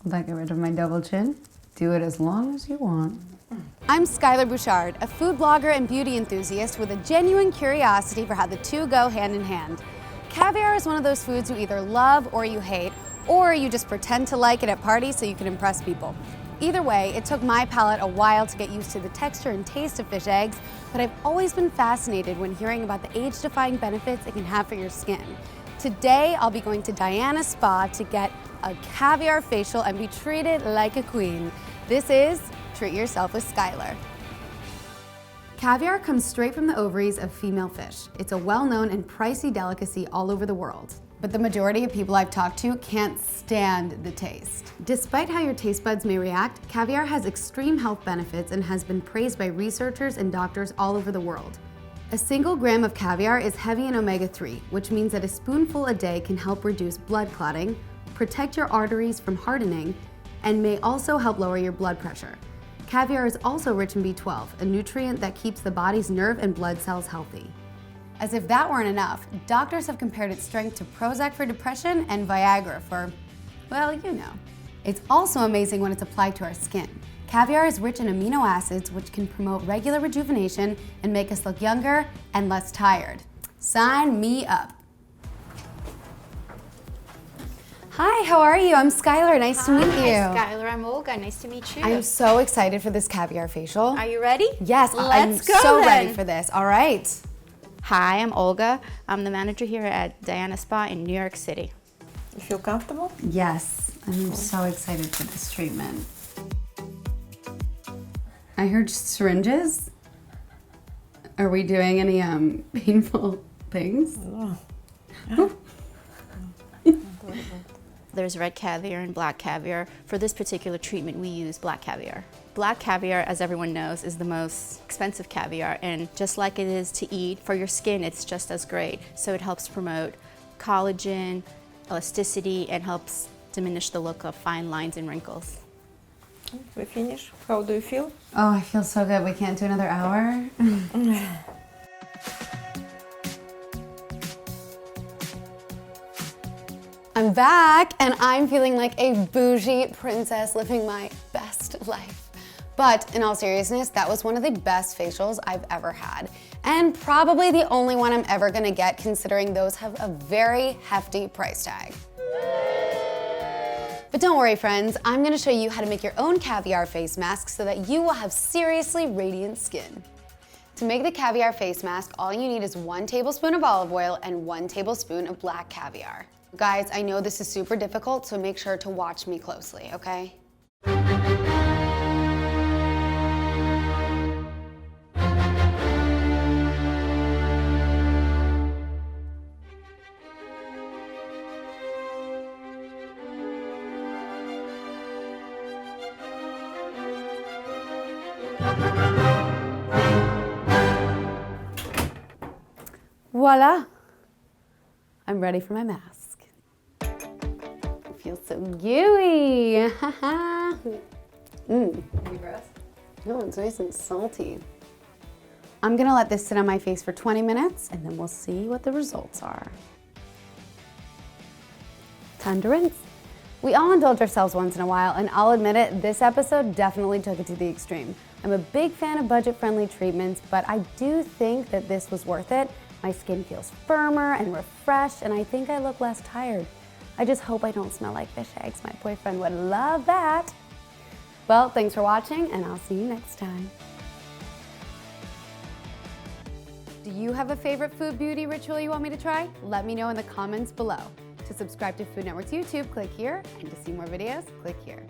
Will that get rid of my double chin? Do it as long as you want. I'm Skyler Bouchard, a food blogger and beauty enthusiast with a genuine curiosity for how the two go hand in hand. Caviar is one of those foods you either love or you hate, or you just pretend to like it at parties so you can impress people. Either way, it took my palate a while to get used to the texture and taste of fish eggs, but I've always been fascinated when hearing about the age-defying benefits it can have for your skin. Today, I'll be going to Diana Spa to get a caviar facial and be treated like a queen. This is Treat Yourself with Skyler. Caviar comes straight from the ovaries of female fish. It's a well-known and pricey delicacy all over the world. But the majority of people I've talked to can't stand the taste. Despite how your taste buds may react, caviar has extreme health benefits and has been praised by researchers and doctors all over the world. A single gram of caviar is heavy in omega-3, which means that a spoonful a day can help reduce blood clotting, protect your arteries from hardening, and may also help lower your blood pressure. Caviar is also rich in B12, a nutrient that keeps the body's nerve and blood cells healthy. As if that weren't enough, doctors have compared its strength to Prozac for depression and Viagra for, well, you know. It's also amazing when it's applied to our skin. Caviar is rich in amino acids, which can promote regular rejuvenation and make us look younger and less tired. Sign me up. Hi, how are you? I'm Skyler, nice to meet you. Hi, Skyler, I'm Olga, nice to meet you. I'm so excited for this caviar facial. Are you ready? Yes, Let's go so then. ready for this, all right. Hi, I'm Olga. I'm the manager here at Diana Spa in New York City. You feel comfortable? Yes, I'm so excited for this treatment. I heard syringes. Are we doing any painful things? There's red caviar and black caviar. For this particular treatment, we use black caviar. Black caviar, as everyone knows, is the most expensive caviar, and just like it is to eat, for your skin, it's just as great. So it helps promote collagen, elasticity, and helps diminish the look of fine lines and wrinkles. We finish. How do you feel? Oh, I feel so good. We can't do another hour? I'm back, and I'm feeling like a bougie princess living my best life. But in all seriousness, that was one of the best facials I've ever had, and probably the only one I'm ever gonna get, considering those have a very hefty price tag. But don't worry, friends, I'm gonna show you how to make your own caviar face mask so that you will have seriously radiant skin. To make the caviar face mask, all you need is 1 tablespoon of olive oil and 1 tablespoon of black caviar. Guys, I know this is super difficult, so make sure to watch me closely, okay? Voila! I'm ready for my mask. It feels so gooey. No, it's nice and salty. I'm gonna let this sit on my face for 20 minutes and then we'll see what the results are. Time to rinse. We all indulge ourselves once in a while, and I'll admit it, this episode definitely took it to the extreme. I'm a big fan of budget-friendly treatments, but I do think that this was worth it. My skin feels firmer and refreshed, and I think I look less tired. I just hope I don't smell like fish eggs. My boyfriend would love that. Well, thanks for watching, and I'll see you next time. Do you have a favorite food beauty ritual you want me to try? Let me know in the comments below. To subscribe to Food Network's YouTube, click here, and to see more videos, click here.